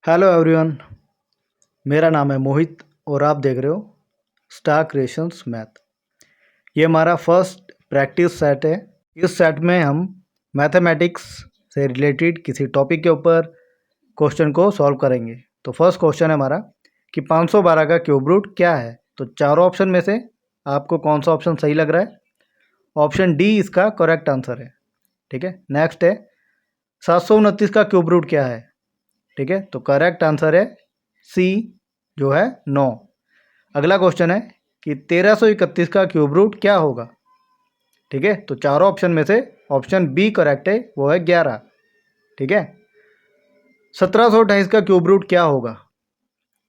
Hello everyone. मेरा नाम है मोहित और आप देख रहे हो स्टार क्रिएशंस मैथ। ये हमारा फर्स्ट प्रैक्टिस सेट है। इस सेट में हम मैथमेटिक्स से रिलेटेड किसी टॉपिक के ऊपर क्वेश्चन को सॉल्व करेंगे। तो फर्स्ट क्वेश्चन है हमारा कि 512 का क्यूब रूट क्या है। तो चारों ऑप्शन में से आपको कौन सा ऑप्शन सही लग रहा है? ऑप्शन डी इसका करेक्ट आंसर है। ठीक है। नेक्स्ट है 729 का क्यूब रूट क्या है। ठीक है, तो करेक्ट आंसर है सी जो है 9। अगला क्वेश्चन है कि 1331 का क्यूब रूट क्या होगा। ठीक है, तो चारों ऑप्शन में से ऑप्शन बी करेक्ट है, वो है 11। ठीक है। 1728 का क्यूब रूट क्या होगा।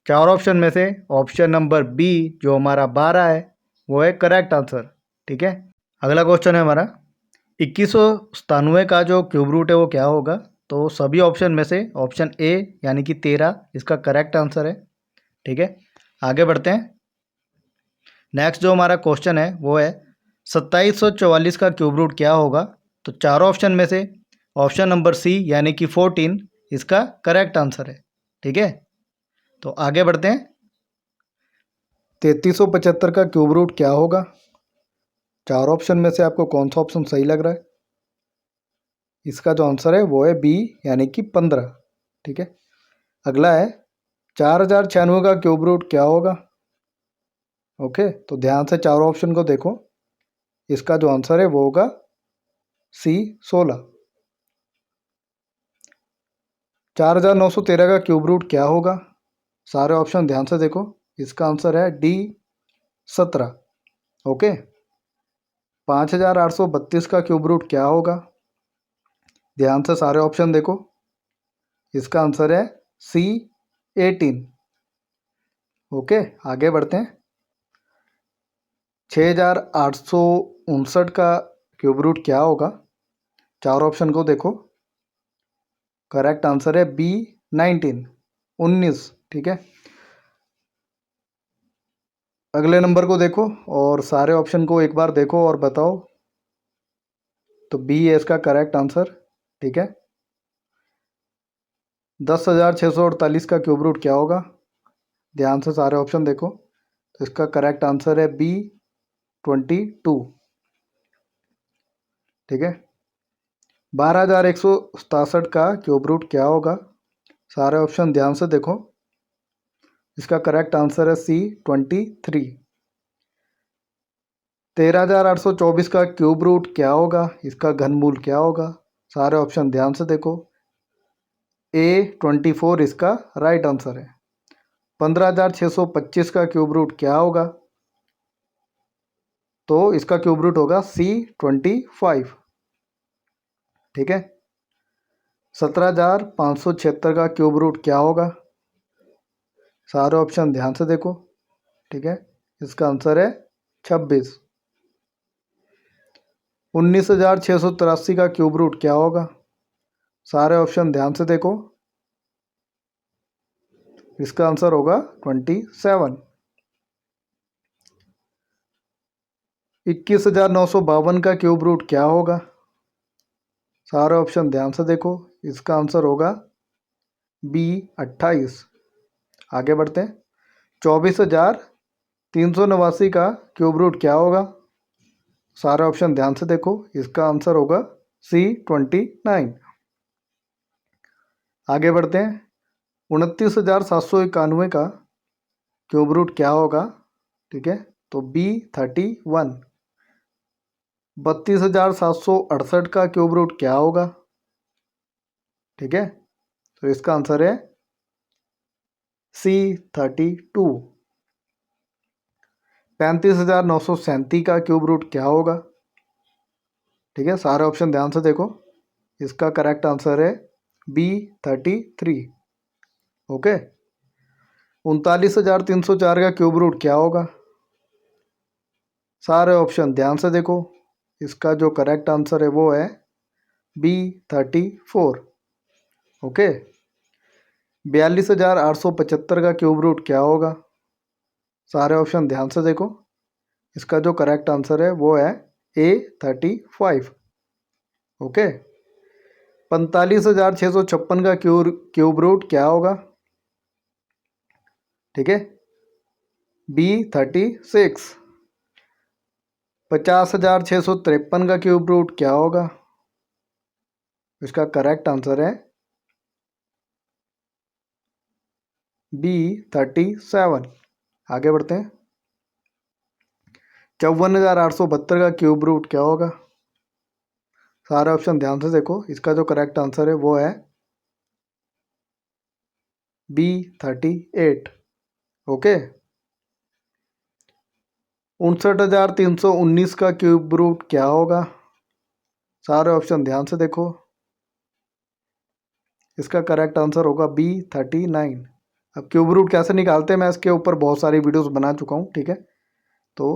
चार ऑप्शन में से ऑप्शन नंबर बी जो हमारा 12 है वो है करेक्ट आंसर। ठीक है। अगला क्वेश्चन है हमारा 2197 का जो क्यूब रूट है वो क्या होगा। तो सभी ऑप्शन में से ऑप्शन ए यानी कि 13 इसका करेक्ट आंसर है। ठीक है, आगे बढ़ते हैं। नेक्स्ट जो हमारा क्वेश्चन है वो है 2744 का क्यूब रूट क्या होगा। तो चारों ऑप्शन में से ऑप्शन नंबर सी यानी कि 14 इसका करेक्ट आंसर है। ठीक है, तो आगे बढ़ते हैं। 3375 का क्यूब रूट क्या होगा। चार ऑप्शन में से आपको कौन सा ऑप्शन सही लग रहा है? इसका जो आंसर है वो है बी यानी कि 15। ठीक है। अगला है 4096 का क्यूब रूट क्या होगा। ओके, तो ध्यान से चारों ऑप्शन को देखो। इसका जो आंसर है वो होगा सी 16। 4913 का क्यूब रूट क्या होगा। सारे ऑप्शन ध्यान से देखो। इसका आंसर है डी 17। ओके। 5832 का क्यूब रूट क्या होगा। ध्यान से सारे ऑप्शन देखो। इसका आंसर है सी 18। ओके, आगे बढ़ते हैं। 6859 का क्यूब रूट क्या होगा। चार ऑप्शन को देखो। करेक्ट आंसर है बी 19 19। ठीक है। अगले नंबर को देखो और सारे ऑप्शन को एक बार देखो और बताओ। तो बी है इसका करेक्ट आंसर। ठीक है। 10,648 का क्यूब रूट क्या होगा। ध्यान से सारे ऑप्शन देखो। तो इसका करेक्ट आंसर है बी 22। ठीक है। 12,167 का क्यूब रूट क्या होगा। सारे ऑप्शन ध्यान से देखो। इसका करेक्ट आंसर है सी 23। 13,824 का क्यूब रूट क्या होगा। इसका घनमूल क्या होगा। सारे ऑप्शन ध्यान से देखो। ए 24 इसका राइट आंसर है। 15,625 का क्यूब रूट क्या होगा। तो इसका क्यूब रूट होगा सी 25। ठीक है। 17,576 का क्यूब रूट क्या होगा। सारे ऑप्शन ध्यान से देखो। ठीक है, इसका आंसर है 26। 19,683 का क्यूब रूट क्या होगा। सारे ऑप्शन ध्यान से देखो। इसका आंसर होगा 27। 21,952 का क्यूब रूट क्या होगा। सारे ऑप्शन ध्यान से देखो। इसका आंसर होगा बी 28। आगे बढ़ते हैं। 24,389 का क्यूब रूट क्या होगा। सारे ऑप्शन ध्यान से देखो। इसका आंसर होगा सी 29। आगे बढ़ते हैं। 29,791 का क्यूब रूट क्या होगा। ठीक है, तो बी 31। 32,768 का क्यूब रूट क्या होगा। ठीक है, तो इसका आंसर है सी 32। 35,937 का क्यूब रूट क्या होगा। ठीक है, सारे ऑप्शन ध्यान से देखो। इसका करेक्ट आंसर है बी 33। ओके। 39,304 का क्यूब रूट क्या होगा। सारे ऑप्शन ध्यान से देखो। इसका जो करेक्ट आंसर है वो है बी 34। ओके। 42,875 का क्यूब रूट क्या होगा। सारे ऑप्शन ध्यान से देखो। इसका जो करेक्ट आंसर है वो है ए 35। ओके। 45,656 का क्यूब रूट क्या होगा। ठीक है। बी 36। 50,653 का क्यूब रूट क्या होगा? इसका करेक्ट आंसर है बी 37। आगे बढ़ते हैं। 54,872 का क्यूब रूट क्या होगा? सारे ऑप्शन ध्यान से देखो। इसका जो करेक्ट आंसर है वो है बी 38। ओके। 59,319 का क्यूब रूट क्या होगा? सारे ऑप्शन ध्यान से देखो। इसका करेक्ट आंसर होगा बी 39। अब क्यूब रूट कैसे निकालते हैं मैं इसके ऊपर बहुत सारी वीडियोस बना चुका हूँ, ठीक है। तो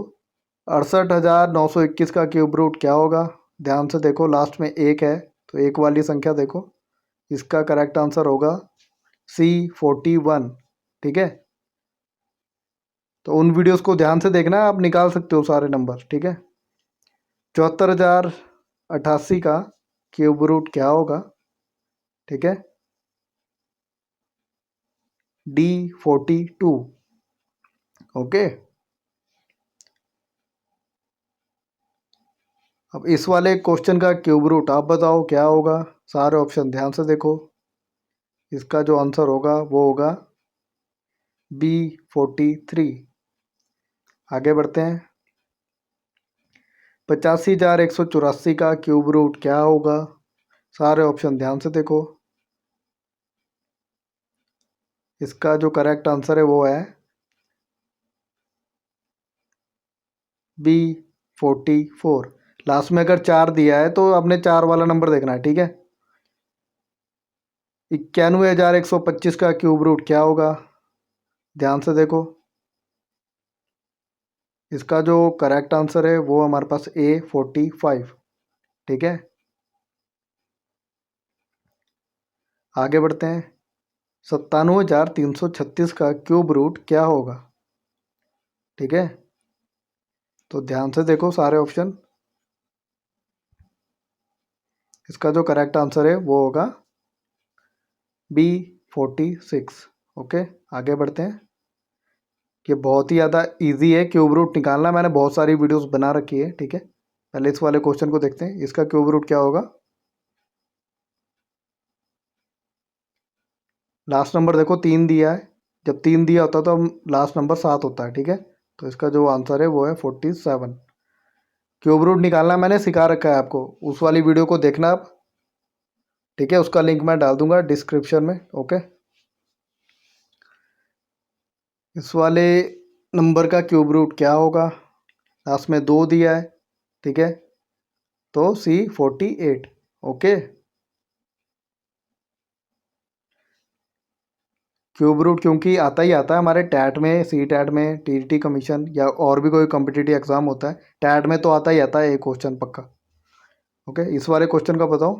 68,921 का क्यूब रूट क्या होगा? ध्यान से देखो, लास्ट में एक है तो एक वाली संख्या देखो। इसका करेक्ट आंसर होगा सी 41। ठीक है। तो उन वीडियोस को ध्यान से देखना, आप निकाल सकते हो सारे नंबर, ठीक है। 74,088 का क्यूब रूट क्या होगा? ठीक है, D42। ओके। अब इस वाले क्वेश्चन का क्यूब रूट आप बताओ क्या होगा? सारे ऑप्शन ध्यान से देखो। इसका जो आंसर होगा वो होगा B43। आगे बढ़ते हैं। 85,184 का क्यूब रूट क्या होगा? सारे ऑप्शन ध्यान से देखो। इसका जो करेक्ट आंसर है वो है B44। लास्ट में अगर 4 दिया है तो आपने 4 वाला नंबर देखना है, ठीक है। 91,125 का क्यूब रूट क्या होगा? ध्यान से देखो। इसका जो करेक्ट आंसर है वो हमारे पास A45। ठीक है। आगे बढ़ते हैं। 97,336 का क्यूब रूट क्या होगा? ठीक है। तो ध्यान से देखो सारे ऑप्शन। इसका जो करेक्ट आंसर है वो होगा B46। ओके। आगे बढ़ते हैं। ये बहुत ही ज़्यादा इजी है क्यूब रूट निकालना, मैंने बहुत सारी वीडियोस बना रखी है, ठीक है। पहले इस वाले क्वेश्चन को देखते हैं। इसका क्यूब रूट क्या होगा? लास्ट नंबर देखो 3 दिया है। जब 3 दिया होता है तो लास्ट नंबर 7 होता है, ठीक है। तो इसका जो आंसर है वो है 47। क्यूब रूट निकालना मैंने सिखा रखा है आपको, उस वाली वीडियो को देखना आप, ठीक है। उसका लिंक मैं डाल दूंगा डिस्क्रिप्शन में। ओके। इस वाले नंबर का क्यूब रूट क्या होगा? लास्ट में 2 दिया है, ठीक है। तो C48। ओके। क्यूब रूट क्योंकि आता ही आता है हमारे टैट में, सी टैट में, टीटी कमीशन या और भी कोई कम्पिटिटिव एग्जाम होता है, टैट में तो आता ही आता है एक क्वेश्चन पक्का। ओके। इस वाले क्वेश्चन का बताओ।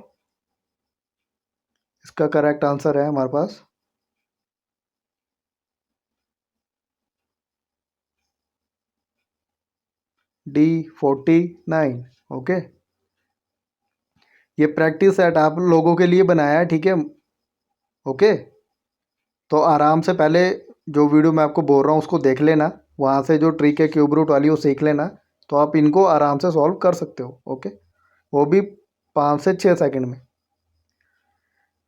इसका करेक्ट आंसर है हमारे पास D49। ओके। ये प्रैक्टिस सेट आप लोगों के लिए बनाया है, ठीक है। ओके। तो आराम से पहले जो वीडियो मैं आपको बोल रहा हूँ उसको देख लेना, वहाँ से जो ट्रिक है क्यूब रूट वाली वो सीख लेना, तो आप इनको आराम से सॉल्व कर सकते हो। ओके। वो भी 5 से 6 सेकंड में।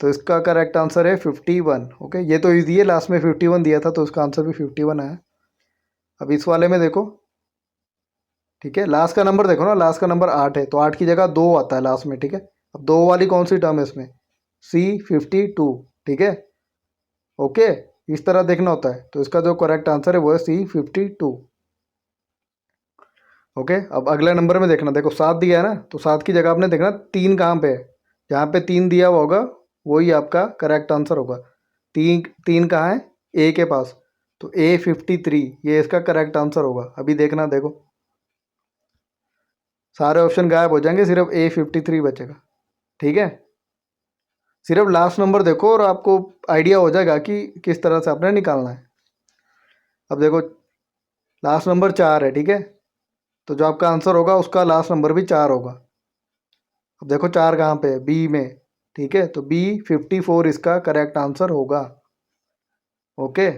तो इसका करेक्ट आंसर है 51। ओके। ये तो ईजी है, लास्ट में 51 दिया था तो इसका आंसर भी 51 आया। अब इस वाले में देखो, ठीक है। लास्ट का नंबर देखो ना, लास्ट का नंबर 8 है तो 8 की जगह 2 आता है लास्ट में, ठीक है। अब 2 वाली कौन सी टर्म है इसमें? C52। ठीक है। ओके। इस तरह देखना होता है। तो इसका जो करेक्ट आंसर है वो है C52। ओके। अब अगले नंबर में देखना, देखो 7 दिया है ना, तो 7 की जगह आपने देखना 3 कहाँ पे है। जहाँ पे 3 दिया हुआ होगा वही आपका करेक्ट आंसर होगा। 3 3 कहाँ है? ए के पास। तो A53 ये इसका करेक्ट आंसर होगा। अभी देखना, देखो सारे ऑप्शन गायब हो जाएंगे, सिर्फ A53 बचेगा, ठीक है। सिर्फ लास्ट नंबर देखो और आपको आइडिया हो जाएगा कि किस तरह से आपने निकालना है। अब देखो लास्ट नंबर 4 है, ठीक है। तो जो आपका आंसर होगा उसका लास्ट नंबर भी 4 होगा। अब देखो 4 कहाँ पे है? बी में, ठीक है। तो B54 इसका करेक्ट आंसर होगा। ओके।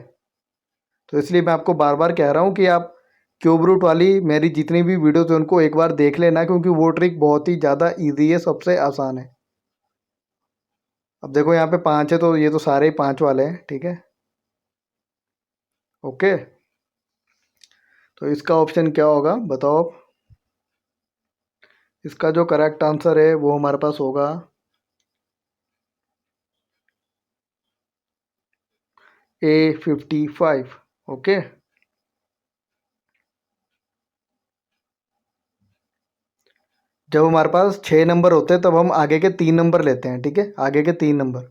तो इसलिए मैं आपको बार बार कह रहा हूँ कि आप क्यूब रूट वाली मेरी जितनी भी वीडियोस हैं उनको एक बार देख लेना, क्योंकि वो ट्रिक बहुत ही ज़्यादा ईजी है, सबसे आसान है। अब देखो यहाँ पे 5 है तो ये तो सारे ही 5 वाले हैं, ठीक है। ओके, तो इसका ऑप्शन क्या होगा बताओ आप। इसका जो करेक्ट आंसर है वो हमारे पास होगा A55। ओके, जब हमारे पास 6 नंबर होते हैं तब हम आगे के 3 नंबर लेते हैं, ठीक है, आगे के 3 नंबर।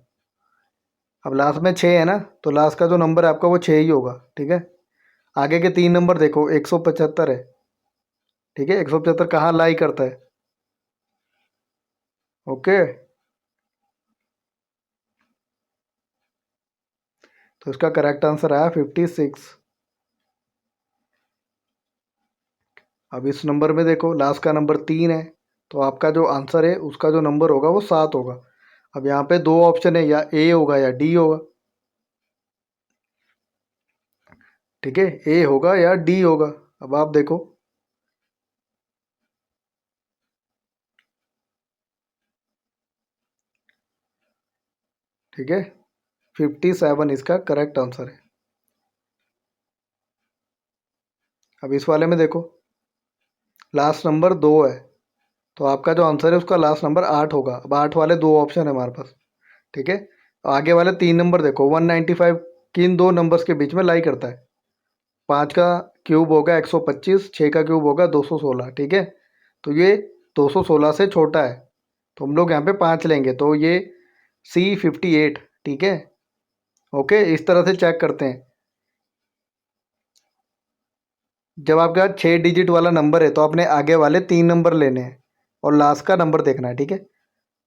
अब लास्ट में 6 है ना, तो लास्ट का जो नंबर है आपका वो 6 ही होगा, ठीक है। आगे के 3 नंबर देखो, 175 है, ठीक है। 175 कहाँ लाई करता है? ओके, तो इसका करेक्ट आंसर आया 56। अब इस नंबर में देखो, लास्ट का नंबर 3 है, तो आपका जो आंसर है उसका जो नंबर होगा वो 7 होगा। अब यहाँ पे दो ऑप्शन है, या ए होगा या डी होगा, ठीक है। ए होगा या डी होगा, अब आप देखो। ठीक है, 57 इसका करेक्ट आंसर है। अब इस वाले में देखो, लास्ट नंबर 2 है, तो आपका जो आंसर है उसका लास्ट नंबर 8 होगा। अब 8 वाले दो ऑप्शन है हमारे पास, ठीक है। आगे वाले 3 नंबर देखो, 195 किन दो नंबर्स के बीच में लाई करता है? 5 का क्यूब होगा 125, 6 का क्यूब होगा 216, ठीक है। तो ये 216 से छोटा है, तो हम लोग यहाँ पे 5 लेंगे, तो ये C58, ठीक है। ओके, इस तरह से चेक करते हैं। जब आपका 6 डिजिट वाला नंबर है तो आपने आगे वाले 3 नंबर लेने हैं और लास्ट का नंबर देखना है, ठीक है।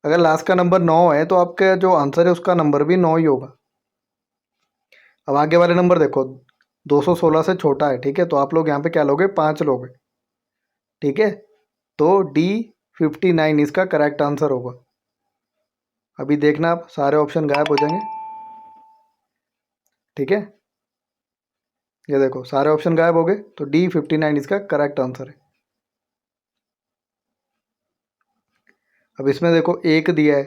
अगर लास्ट का नंबर 9 है तो आपका जो आंसर है उसका नंबर भी 9 ही होगा। अब आगे वाले नंबर देखो, 216 से छोटा है, ठीक है, तो आप लोग यहाँ पे क्या लोगे? 5 लोगे, ठीक है। तो D59 इसका करेक्ट आंसर होगा। अभी देखना, आप सारे ऑप्शन गायब हो जाएंगे, ठीक है। ये देखो सारे ऑप्शन गायब हो गए, तो D59 इसका करेक्ट आंसर है। अब इसमें देखो एक दिया है,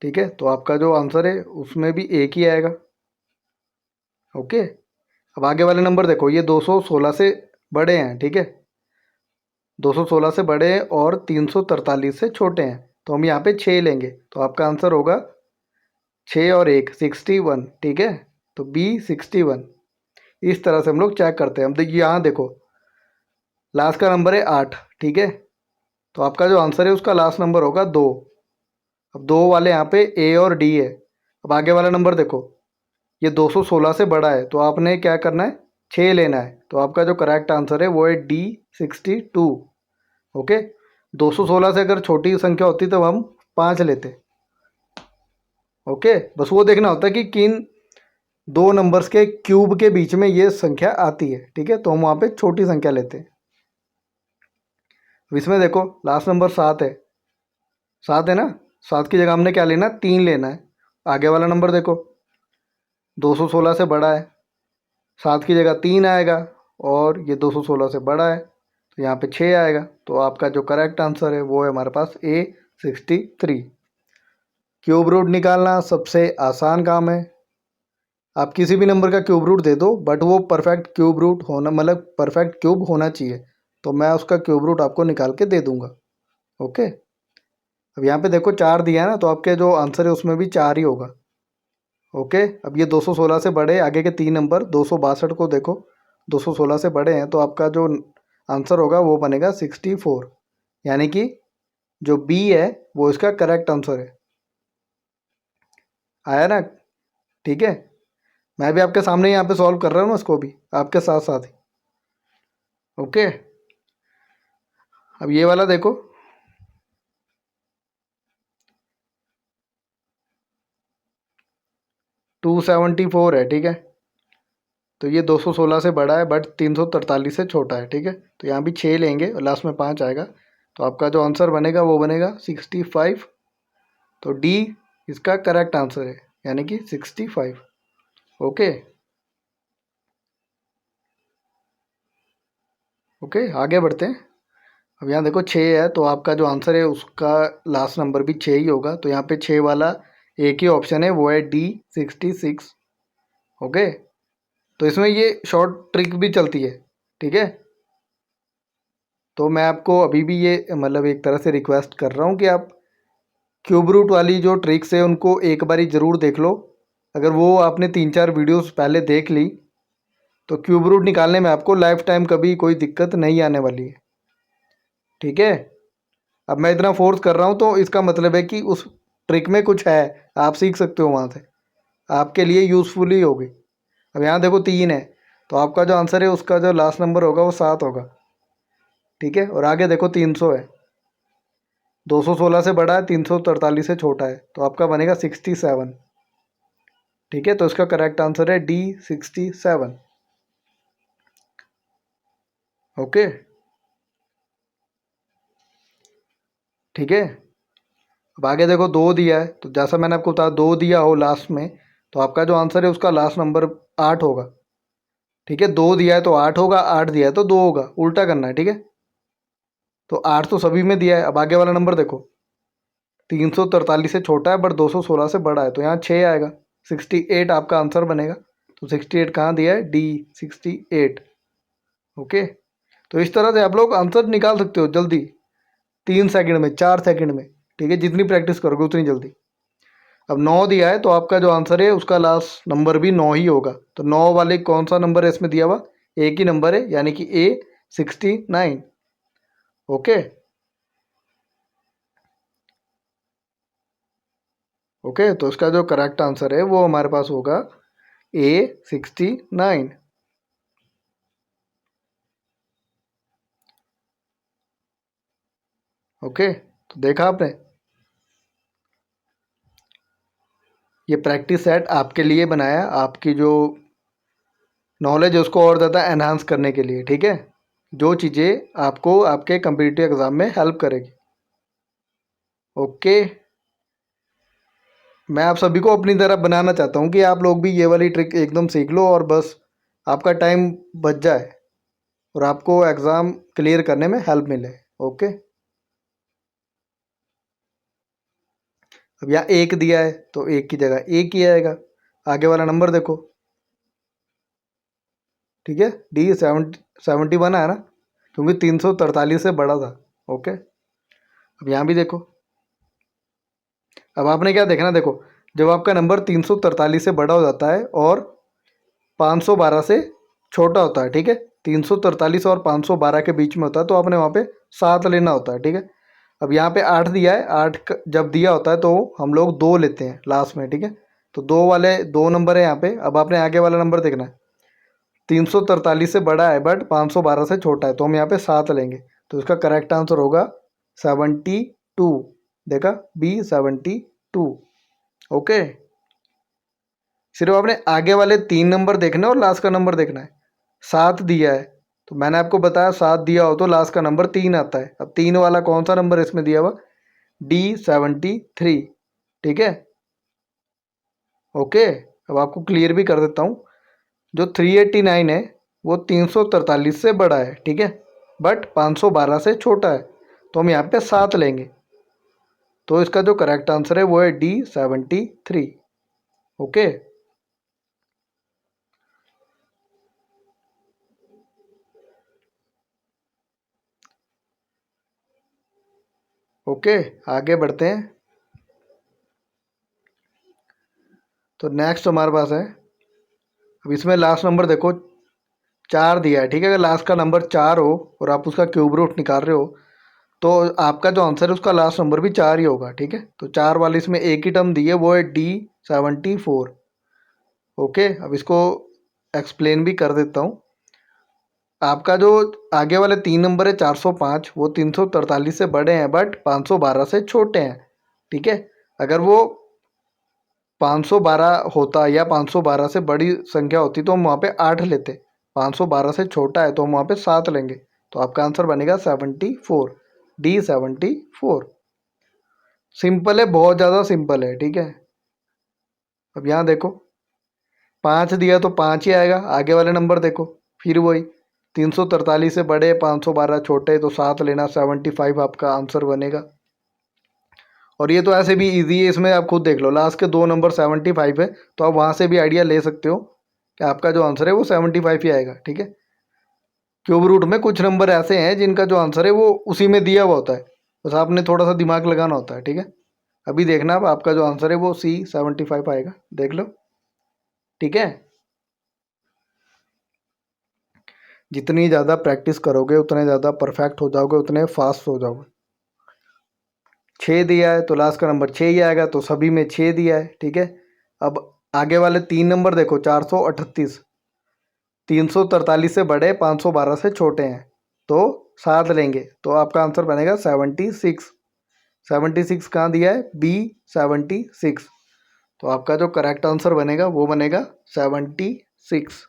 ठीक है, तो आपका जो आंसर है उसमें भी एक ही आएगा। ओके, अब आगे वाले नंबर देखो, ये 216 से बड़े हैं, ठीक है। 216 से बड़े हैं और 343 से छोटे हैं, तो हम यहाँ पे 6 लेंगे, तो आपका आंसर होगा 6 और 1 61, ठीक है। तो B61। इस तरह से हम लोग चेक करते हैं। हम देखिए यहाँ देखो, लास्ट का नंबर है 8, ठीक है, तो आपका जो आंसर है उसका लास्ट नंबर होगा 2। अब 2 वाले यहाँ पे ए और डी है। अब आगे वाला नंबर देखो, ये 216 से बड़ा है, तो आपने क्या करना है? 6 लेना है, तो आपका जो करेक्ट आंसर है वो है D62। ओके, 216 से अगर छोटी संख्या होती तो हम 5 लेते। ओके, बस वो देखना होता है कि किन दो नंबर्स के क्यूब के बीच में ये संख्या आती है, ठीक है, तो हम वहाँ पे छोटी संख्या लेते हैं। अब इसमें देखो, लास्ट नंबर 7 है, 7 है ना, 7 की जगह हमने क्या लेना? 3 लेना है। आगे वाला नंबर देखो, 216 से बड़ा है, 7 की जगह 3 आएगा, और ये 216 से बड़ा है, तो यहाँ पे 6 आएगा। तो आपका जो करेक्ट आंसर है वो है हमारे पास A63। क्यूब रूट निकालना सबसे आसान काम है। आप किसी भी नंबर का क्यूब रूट दे दो, बट वो परफेक्ट क्यूब रूट होना, मतलब परफेक्ट क्यूब होना चाहिए, तो मैं उसका क्यूब रूट आपको निकाल के दे दूंगा। ओके, अब यहाँ पे देखो 4 दिया है ना, तो आपके जो आंसर है उसमें भी 4 ही होगा। ओके, अब ये 216 से बड़े आगे के 3 नंबर, 262 को देखो, 216 से बड़े हैं, तो आपका जो आंसर होगा वो बनेगा 64, यानी कि जो बी है वो इसका करेक्ट आंसर है। आया ना? ठीक है, मैं भी आपके सामने यहाँ पे सॉल्व कर रहा हूँ ना इसको भी, आपके साथ साथ ही। ओके, अब ये वाला देखो, 274 है, ठीक है। तो ये 216 से बड़ा है बट 343 से छोटा है, ठीक है। तो यहाँ भी 6 लेंगे और लास्ट में 5 आएगा, तो आपका जो आंसर बनेगा वो बनेगा 65। तो डी इसका करेक्ट आंसर है, यानी कि 65। ओके, ओके, आगे बढ़ते हैं। अब यहाँ देखो 6 है, तो आपका जो आंसर है उसका लास्ट नंबर भी 6 ही होगा। तो यहाँ पे 6 वाला एक ही ऑप्शन है, वो है D66। ओके, तो इसमें ये शॉर्ट ट्रिक भी चलती है, ठीक है। तो मैं आपको अभी भी ये मतलब एक तरह से रिक्वेस्ट कर रहा हूँ कि आप क्यूब रूट वाली जो ट्रिक्स है उनको एक बारी ज़रूर देख लो। अगर वो आपने 3-4 वीडियोस पहले देख ली तो क्यूब रूट निकालने में आपको लाइफ टाइम कभी कोई दिक्कत नहीं आने वाली है, ठीक है। अब मैं इतना फोर्स कर रहा हूँ तो इसका मतलब है कि उस ट्रिक में कुछ है, आप सीख सकते हो वहाँ से, आपके लिए यूज़फुल ही होगी। अब यहाँ देखो 3 है, तो आपका जो आंसर है उसका जो लास्ट नंबर होगा वो 7 होगा, ठीक है। और आगे देखो 300 है, 216 से बड़ा है, 343 से छोटा है, तो आपका बनेगा 67, ठीक है। तो इसका करेक्ट आंसर है D67। ओके, ठीक है। अब आगे देखो 2 दिया है, तो जैसा मैंने आपको बताया 2 दिया हो लास्ट में, तो आपका जो आंसर है उसका लास्ट नंबर 8 होगा, ठीक है। 2 दिया है तो 8 होगा, 8 दिया है तो 2 होगा, उल्टा करना है, ठीक है। तो 8 तो सभी में दिया है। अब आगे वाला नंबर देखो, 343 से छोटा है बट 216 से बड़ा है, तो यहाँ 6 आएगा, 68 आपका आंसर बनेगा। तो 68 कहाँ दिया है, D68। ओके, तो इस तरह से आप लोग आंसर निकाल सकते हो जल्दी, 3 सेकंड में, 4 सेकंड में, ठीक है। जितनी प्रैक्टिस करोगे उतनी जल्दी। अब 9 दिया है, तो आपका जो आंसर है उसका लास्ट नंबर भी 9 ही होगा। तो 9 वाले कौन सा नंबर है इसमें दिया हुआ, एक ही नंबर है, यानी कि A69। ओके, ओके, तो इसका जो करेक्ट आंसर है वो हमारे पास होगा A69। ओके, तो देखा आपने, ये प्रैक्टिस सेट आपके लिए बनाया, आपकी जो नॉलेज है उसको और ज़्यादा एनहांस करने के लिए, ठीक है। जो चीज़ें आपको आपके कम्पिटिटिव एग्ज़ाम में हेल्प करेगी। ओके, मैं आप सभी को अपनी तरह बनाना चाहता हूँ कि आप लोग भी ये वाली ट्रिक एकदम सीख लो और बस आपका टाइम बच जाए और आपको एग्ज़ाम क्लियर करने में हेल्प मिले। ओके, अब यहाँ एक दिया है तो एक की जगह एक ही आएगा। आगे वाला नंबर देखो, ठीक है, D71 है ना, क्योंकि 343 से बड़ा था। ओके, अब यहाँ भी देखो, अब आपने क्या देखना, देखो जब आपका नंबर 343 से बड़ा हो जाता है और 512 से छोटा होता है, ठीक है, 343 और 512 के बीच में होता है, तो आपने वहाँ पे 7 लेना होता है, ठीक है। अब यहाँ पे 8 दिया है, जब दिया होता है तो हम लोग 2 लेते हैं लास्ट में, ठीक है। तो 2 वाले 2 नंबर है यहाँ पे। अब आपने आगे वाला नंबर देखना है, 343 से बड़ा है बट 512 से छोटा है, तो हम यहाँ पे 7 लेंगे। तो इसका करेक्ट आंसर होगा 72। देखा, B72। ओके, सिर्फ आपने आगे वाले 3 नंबर देखने और लास्ट का नंबर देखना है। 7 दिया है, तो मैंने आपको बताया 7 दिया हो तो लास्ट का नंबर 3 आता है। अब 3 वाला कौन सा नंबर इसमें दिया हुआ, D73, ठीक है। ओके, अब आपको क्लियर भी कर देता हूँ, जो 389 है वो 343 से बड़ा है, ठीक है, बट 512 से छोटा है, तो हम यहाँ पे 7 लेंगे। तो इसका जो करेक्ट आंसर है वो है D73। ओके, ओके, आगे बढ़ते हैं। तो नेक्स्ट हमारे पास है, अब इसमें लास्ट नंबर देखो 4 दिया है, ठीक है। अगर लास्ट का नंबर 4 हो और आप उसका क्यूब रूट निकाल रहे हो तो आपका जो आंसर है उसका लास्ट नंबर भी 4 ही होगा, ठीक है। तो 4 वाले इसमें एक ही टर्म दी है, वो है D74। ओके, अब इसको एक्सप्लेन भी कर देता हूँ। आपका जो आगे वाले 3 नंबर है 405, वो 343 से बड़े हैं बट 512 से छोटे हैं, ठीक है। अगर वो 512 होता या 512 से बड़ी संख्या होती तो हम वहाँ पे 8 लेते, 512 से छोटा है तो हम वहाँ पे 7 लेंगे। तो आपका आंसर बनेगा 74, D74। सिंपल है, बहुत ज़्यादा सिंपल है, ठीक है। अब यहाँ देखो 5 दिया तो 5 ही आएगा, आगे वाले नंबर देखो फिर वही 343 से बड़े, 512 छोटे, तो 7 लेना, 75 आपका आंसर बनेगा। और ये तो ऐसे भी इजी है, इसमें आप खुद देख लो, लास्ट के दो नंबर 75 है, तो आप वहाँ से भी आइडिया ले सकते हो कि आपका जो आंसर है वो 75 ही आएगा। ठीक है, क्यूब रूट में कुछ नंबर ऐसे हैं जिनका जो आंसर है वो उसी में दिया हुआ होता है, बस आपने थोड़ा सा दिमाग लगाना होता है। ठीक है, अभी देखना अब आपका जो आंसर है वो C75 आएगा, देख लो। ठीक है, जितनी ज़्यादा प्रैक्टिस करोगे उतने ज़्यादा परफेक्ट हो जाओगे, उतने फास्ट हो जाओगे। 6 दिया है तो लास्ट का नंबर 6 ही आएगा, तो सभी में 6 दिया है। ठीक है, अब आगे वाले 3 नंबर देखो, 438, 343 से बड़े, 512 से छोटे हैं, तो 7 लेंगे, तो आपका आंसर बनेगा 76। 76 कहाँ दिया है, B76, तो आपका जो करेक्ट आंसर बनेगा वो बनेगा 76।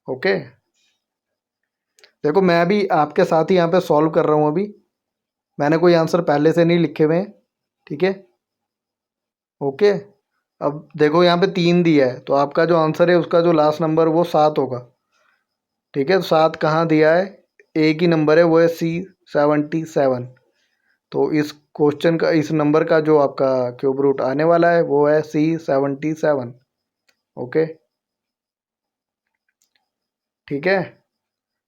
ओके, देखो मैं भी आपके साथ ही यहाँ पे सॉल्व कर रहा हूँ अभी, मैंने कोई आंसर पहले से नहीं लिखे हुए हैं। ठीक है, ओके, अब देखो यहाँ पे 3 दिया है, तो आपका जो आंसर है उसका जो लास्ट नंबर वो 7 होगा। ठीक है, तो 7 कहाँ दिया है, एक ही नंबर है, वो है C77, तो इस क्वेश्चन का, इस नंबर का जो आपका क्यूब रूट आने वाला है वो है C77। ओके, ठीक है,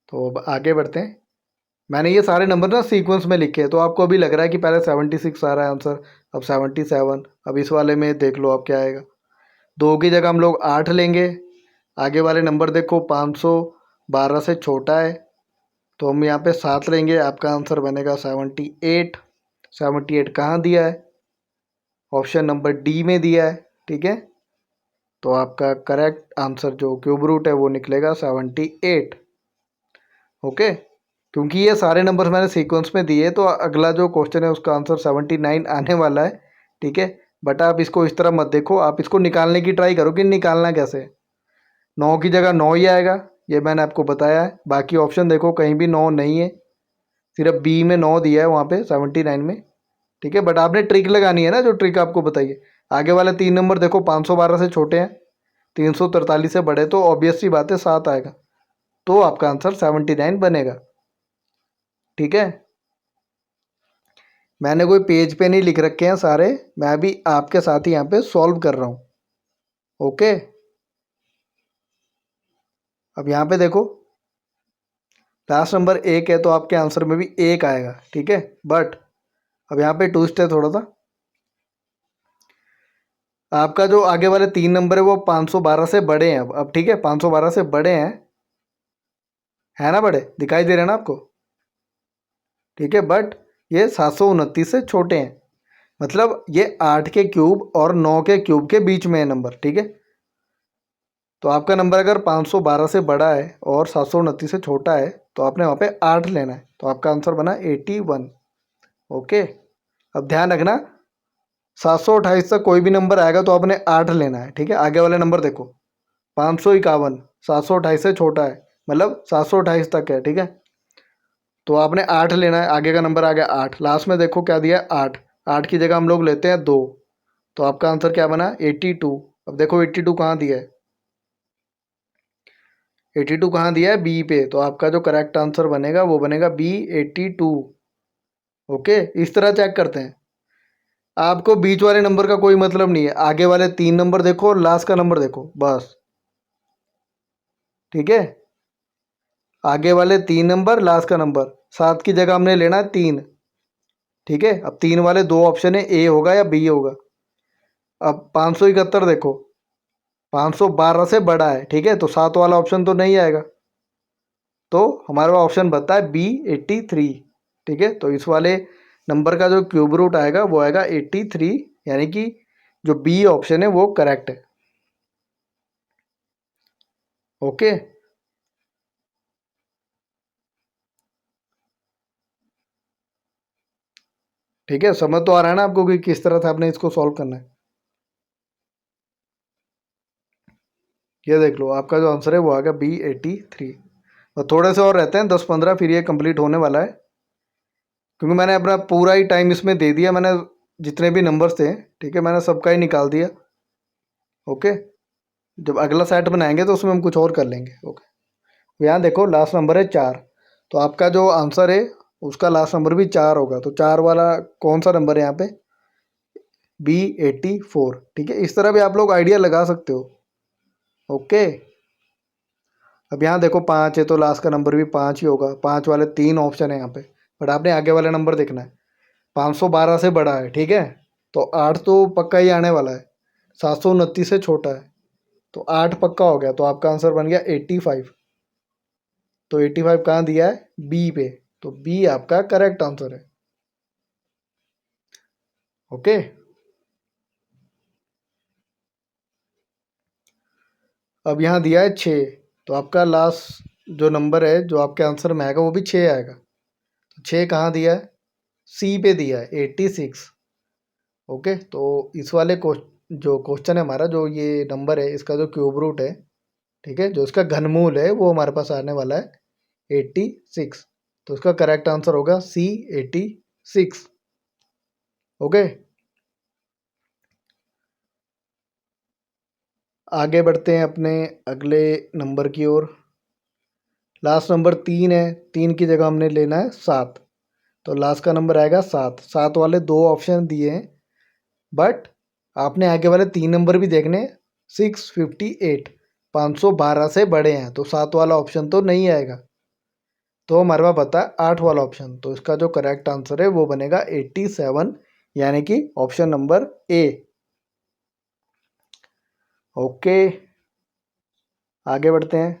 तो अब आगे बढ़ते हैं। मैंने ये सारे नंबर ना सीक्वेंस में लिखे हैं, तो आपको अभी लग रहा है कि पहले 76 आ रहा है आंसर, अब 77, अब इस वाले में देख लो अब क्या आएगा। 2 की जगह हम लोग 8 लेंगे, आगे वाले नंबर देखो 512 से छोटा है, तो हम यहाँ पे 7 लेंगे, आपका आंसर बनेगा 78। 78 कहाँ दिया है, ऑप्शन नंबर डी में दिया है। ठीक है, तो आपका करेक्ट आंसर जो क्यूब रूट है वो निकलेगा 78। ओके, क्योंकि ये सारे नंबर मैंने सीक्वेंस में दिए, तो अगला जो क्वेश्चन है उसका आंसर 79 आने वाला है। ठीक है, बट आप इसको इस तरह मत देखो, आप इसको निकालने की ट्राई करो कि निकालना कैसे है। 9 की जगह 9 ही आएगा, ये मैंने आपको बताया है, बाकी ऑप्शन देखो कहीं भी 9 नहीं है, सिर्फ बी में 9 दिया है वहाँ पे 79 में। ठीक है, बट आपने ट्रिक लगानी है ना, जो ट्रिक आपको बताइए। आगे वाले 3 नंबर देखो, 512 से छोटे हैं, 343 से बड़े, तो ऑब्वियस सी बात है 7 आएगा, तो आपका आंसर 79 बनेगा। ठीक है, मैंने कोई पेज पे नहीं लिख रखे हैं सारे, मैं भी आपके साथ ही यहाँ पे सॉल्व कर रहा हूँ। ओके, अब यहाँ पे देखो, लास्ट नंबर 1 है, तो आपके आंसर में भी 1 आएगा। ठीक है, बट अब यहाँ पे ट्विस्ट है थोड़ा सा, आपका जो आगे वाले 3 नंबर है वो 512 से बड़े हैं। अब ठीक है, 512 से बड़े हैं, है ना, बड़े दिखाई दे रहे हैं ना आपको। ठीक है, बट ये 729 से छोटे हैं, मतलब ये 8 के क्यूब और 9 के क्यूब के बीच में है नंबर। ठीक है, तो आपका नंबर अगर 512 से बड़ा है और 729 से छोटा है, तो आपने वहाँ पे 8 लेना है, तो आपका आंसर बना 81। ओके, अब ध्यान रखना, 728 तक कोई भी नंबर आएगा तो आपने 8 लेना है। ठीक है, आगे वाले नंबर देखो, 551, 728 से छोटा है, मतलब 728 तक है। ठीक है, तो आपने 8 लेना है, आगे का नंबर आ गया 8, लास्ट में देखो क्या दिया है 8, 8 की जगह हम लोग लेते हैं 2, तो आपका आंसर क्या बना 82। अब देखो 82 कहाँ दिया है, 82 कहाँ दिया है, बी पे, तो आपका जो करेक्ट आंसर बनेगा वो बनेगा B82। ओके, इस तरह चेक करते हैं, आपको बीच वाले नंबर का कोई मतलब नहीं है, आगे वाले 3 नंबर देखो और लास्ट का नंबर देखो बस। ठीक है, आगे वाले 3 नंबर, लास्ट का नंबर, 7 की जगह हमने लेना है 3। ठीक है, अब 3 वाले दो ऑप्शन है, ए होगा या बी होगा। अब 571 देखो, 512 से बड़ा है। ठीक है, तो 7 वाला ऑप्शन तो नहीं आएगा, तो हमारा ऑप्शन बनता है B83। ठीक है, तो इस वाले नंबर का जो क्यूब रूट आएगा वो आएगा 83, यानी कि जो बी ऑप्शन है वो करेक्ट है। ओके, ठीक है, समझ तो आ रहा है ना आपको कि किस तरह से आपने इसको सॉल्व करना है। ये देख लो, आपका जो आंसर है वो आ गया B83, और थोड़े से और रहते हैं 10-15, फिर ये कंप्लीट होने वाला है, क्योंकि मैंने अपना पूरा ही टाइम इसमें दे दिया, मैंने जितने भी नंबर्स थे, ठीक है, मैंने सबका ही निकाल दिया। ओके, जब अगला सेट बनाएंगे तो उसमें हम कुछ और कर लेंगे। ओके, यहाँ देखो लास्ट नंबर है 4, तो आपका जो आंसर है उसका लास्ट नंबर भी 4 होगा। तो 4 वाला कौन सा नंबर है यहाँ पे? B84। ठीक है, इस तरह भी आप लोग आइडिया लगा सकते हो। ओके, अब यहाँ देखो 5 है तो लास्ट का नंबर भी 5 ही होगा। 5 वाले 3 ऑप्शन है यहाँ पे, बट आपने आगे वाला नंबर देखना है। 512 से बड़ा है, ठीक है, तो 8 तो पक्का ही आने वाला है। 729 से छोटा है, तो 8 पक्का हो गया, तो आपका आंसर बन गया 85। तो 85 कहाँ दिया है? बी पे, तो बी आपका करेक्ट आंसर है। ओके, अब यहाँ दिया है 6, तो आपका लास्ट जो नंबर है जो आपके आंसर में आएगा वो भी 6 आएगा। तो 6 कहाँ दिया है? सी पे दिया है, 86। ओके, तो इस वाले जो क्वेश्चन है हमारा, जो ये नंबर है इसका जो क्यूब रूट है, ठीक है, जो इसका घनमूल है वो हमारे पास आने वाला है 86। तो इसका करेक्ट आंसर होगा सी, 86। ओके, आगे बढ़ते हैं अपने अगले नंबर की ओर। लास्ट नंबर 3 है, 3 की जगह हमने लेना है 7, तो लास्ट का नंबर आएगा 7। 7 वाले 2 ऑप्शन दिए हैं, बट आपने आगे वाले 3 नंबर भी देखने। 658, 512 से बड़े हैं, तो 7 वाला ऑप्शन तो नहीं आएगा। तो हमारे पास बता 8 वाला ऑप्शन, तो इसका जो करेक्ट आंसर है वो बनेगा 87, यानी कि ऑप्शन नंबर ए। ओके, आगे बढ़ते हैं।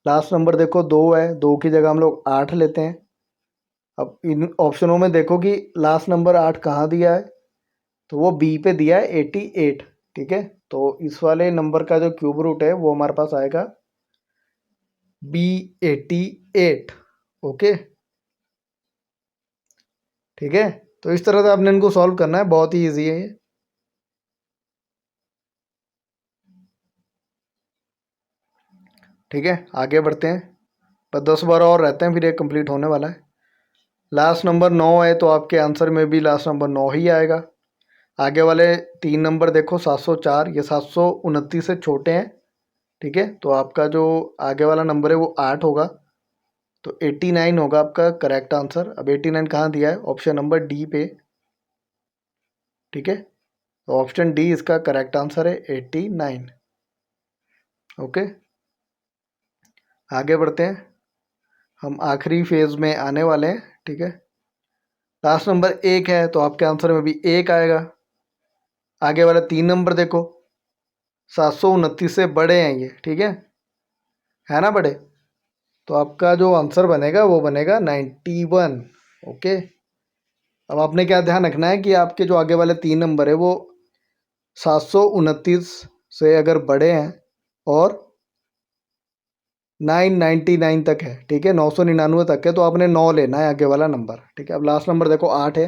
लास्ट नंबर देखो 2 है, 2 की जगह हम लोग 8 लेते हैं। अब इन ऑप्शनों में देखो कि लास्ट नंबर 8 कहाँ दिया है, तो वो बी पे दिया है 88। ठीक है, तो इस वाले नंबर का जो क्यूब रूट है वो हमारे पास आएगा B88। ओके, ठीक है, तो इस तरह से आपने इनको सॉल्व करना है, बहुत ही ईजी है ये। ठीक है, आगे बढ़ते हैं, पर 10-12 और रहते हैं, फिर ये कंप्लीट होने वाला है। लास्ट नंबर 9 है, तो आपके आंसर में भी लास्ट नंबर 9 ही आएगा। आगे वाले 3 नंबर देखो, 704, ये 729 से छोटे हैं। ठीक है, तो आपका जो आगे वाला नंबर है वो 8 होगा, तो 89 होगा आपका करेक्ट आंसर। अब 89 कहाँ दिया है? ऑप्शन नंबर डी पे। ठीक है, तो ऑप्शन डी इसका करेक्ट आंसर है 89। ओके, आगे बढ़ते हैं, हम आखिरी फेज में आने वाले हैं। ठीक है, लास्ट नंबर 1 है, तो आपके आंसर में भी 1 आएगा। आगे वाला 3 नंबर देखो, 729 से बड़े हैं ये, ठीक है ना बड़े, तो आपका जो आंसर बनेगा वो बनेगा 91। ओके, अब आपने क्या ध्यान रखना है कि आपके जो आगे वाले 3 नंबर है वो 729 से अगर बड़े हैं और 999 तक है, ठीक है, 999 तक है, तो आपने 9 लेना है आगे वाला नंबर। ठीक है, अब लास्ट नंबर देखो 8 है,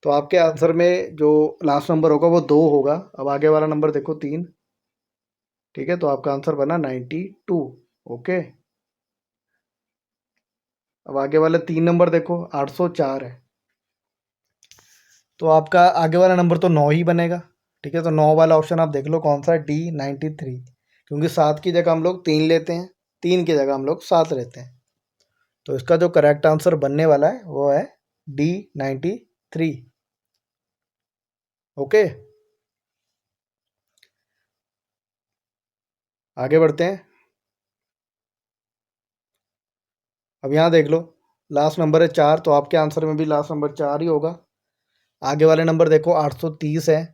तो आपके आंसर में जो लास्ट नंबर होगा वो 2 होगा। अब आगे वाला नंबर देखो 3। ठीक है, तो आपका आंसर बना 92। ओके, अब आगे वाले 3 नंबर देखो, 804 है, तो आपका आगे वाला नंबर तो 9 ही बनेगा। ठीक है, तो 9 वाला ऑप्शन आप देख लो कौन सा है, D93, क्योंकि 7 की जगह हम लोग 3 लेते हैं, 3 की जगह हम लोग 7 लेते हैं, तो इसका जो करेक्ट आंसर बनने वाला है वो है D93। ओके, आगे बढ़ते हैं। अब यहाँ देख लो, लास्ट नंबर है 4, तो आपके आंसर में भी लास्ट नंबर 4 ही होगा। आगे वाले नंबर देखो 830 है,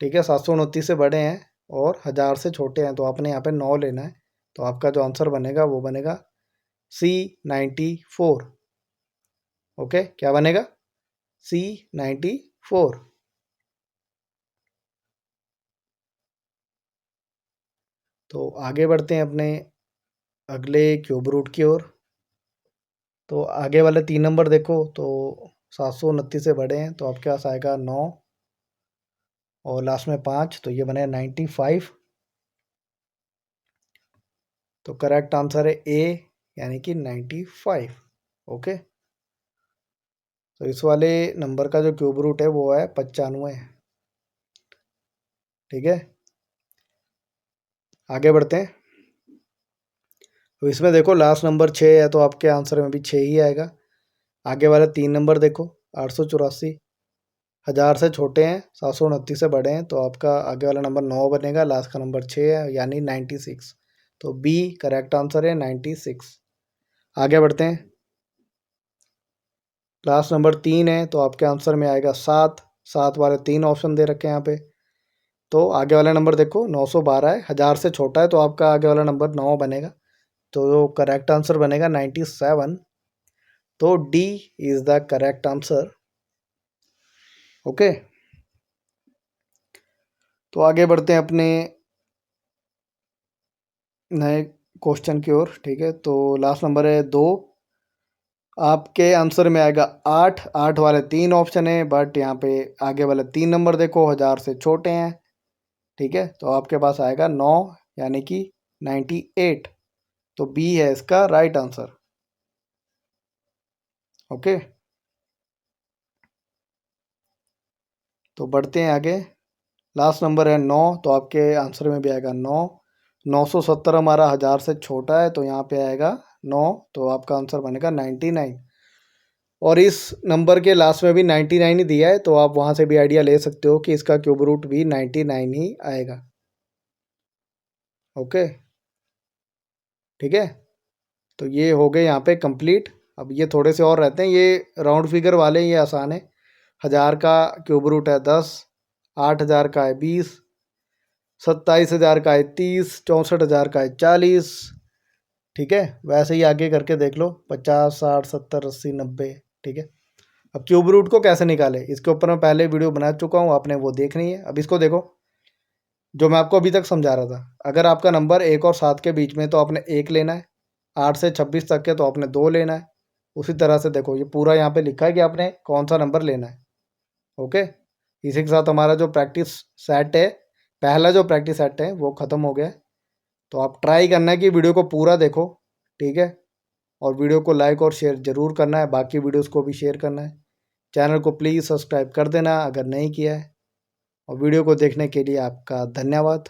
ठीक है, 729 से बड़े हैं और 1000 से छोटे हैं, तो आपने यहाँ पे 9 लेना है, तो आपका जो आंसर बनेगा वो बनेगा C94। ओके, क्या बनेगा? C94। तो आगे बढ़ते हैं अपने अगले क्यूब रूट की ओर। तो आगे वाले 3 नंबर देखो, तो 729 से बड़े हैं, तो आपके पास आएगा 9 और लास्ट में 5, तो ये बने 95। तो करेक्ट आंसर है ए, यानी कि 95। ओके, तो इस वाले नंबर का जो क्यूब रूट है वो है 95। ठीक है, आगे बढ़ते हैं। तो इसमें देखो लास्ट नंबर 6 है तो आपके आंसर में भी 6 ही आएगा। आगे वाले 3 नंबर देखो, 884 1000 से छोटे हैं, 729 से बड़े हैं, तो आपका आगे वाला नंबर 9 बनेगा, लास्ट का नंबर 6 है यानी 96। तो बी करेक्ट आंसर है 96। आगे बढ़ते हैं। लास्ट नंबर 3 है तो आपके आंसर में आएगा 7। 7 वाले 3 ऑप्शन दे रखे हैं यहाँ पे। तो आगे वाला नंबर देखो 912 है, 1000 से छोटा है तो आपका आगे वाला नंबर 9 बनेगा। तो करेक्ट आंसर बनेगा 97। तो D is the correct answer. Okay, तो आगे बढ़ते हैं अपने नए क्वेश्चन की ओर। ठीक है, तो लास्ट नंबर है 2। आपके आंसर में आएगा 8। 8 वाले 3 ऑप्शन है, बट यहाँ पे आगे वाले 3 नंबर देखो 1000 से छोटे हैं। ठीक है, तो आपके पास आएगा 9 यानी कि 98। तो बी है इसका राइट आंसर। ओके, तो बढ़ते हैं आगे। लास्ट नंबर है 9 तो आपके आंसर में भी आएगा 9। 970 हमारा 1000 से छोटा है तो यहाँ पे आएगा 9, तो आपका आंसर बनेगा 99। और इस नंबर के लास्ट में भी 99 ही दिया है, तो आप वहाँ से भी आइडिया ले सकते हो कि इसका क्यूब रूट भी 99 ही आएगा। ओके, ठीक है, तो ये हो गए यहाँ पे कंप्लीट। अब ये थोड़े से और रहते हैं, ये राउंड फिगर वाले, ये आसान है। 1000 का क्यूब रूट है 10, 8000 का है 20, 27000 का है 30, 64000 का है 40। ठीक है, वैसे ही आगे करके देख लो, 50, 60, 70, 80, 90। ठीक है, अब क्यूब रूट को कैसे निकाले इसके ऊपर मैं पहले वीडियो बना चुका हूँ, आपने वो देखनी है। अब इसको देखो, जो मैं आपको अभी तक समझा रहा था, अगर आपका नंबर 1 और 7 के बीच में तो आपने 1 लेना है, 8 से 26 तक के तो आपने 2 लेना है। उसी तरह से देखो, ये पूरा यहाँ पे लिखा है कि आपने कौन सा नंबर लेना है। ओके, इसी के साथ हमारा जो प्रैक्टिस सेट है, पहला जो प्रैक्टिस सेट है वो ख़त्म हो गया है। तो आप ट्राई करना है कि वीडियो को पूरा देखो। ठीक है, और वीडियो को लाइक और शेयर ज़रूर करना है, बाकी वीडियोस को भी शेयर करना है। चैनल को प्लीज़ सब्सक्राइब कर देना अगर नहीं किया है। और वीडियो को देखने के लिए आपका धन्यवाद।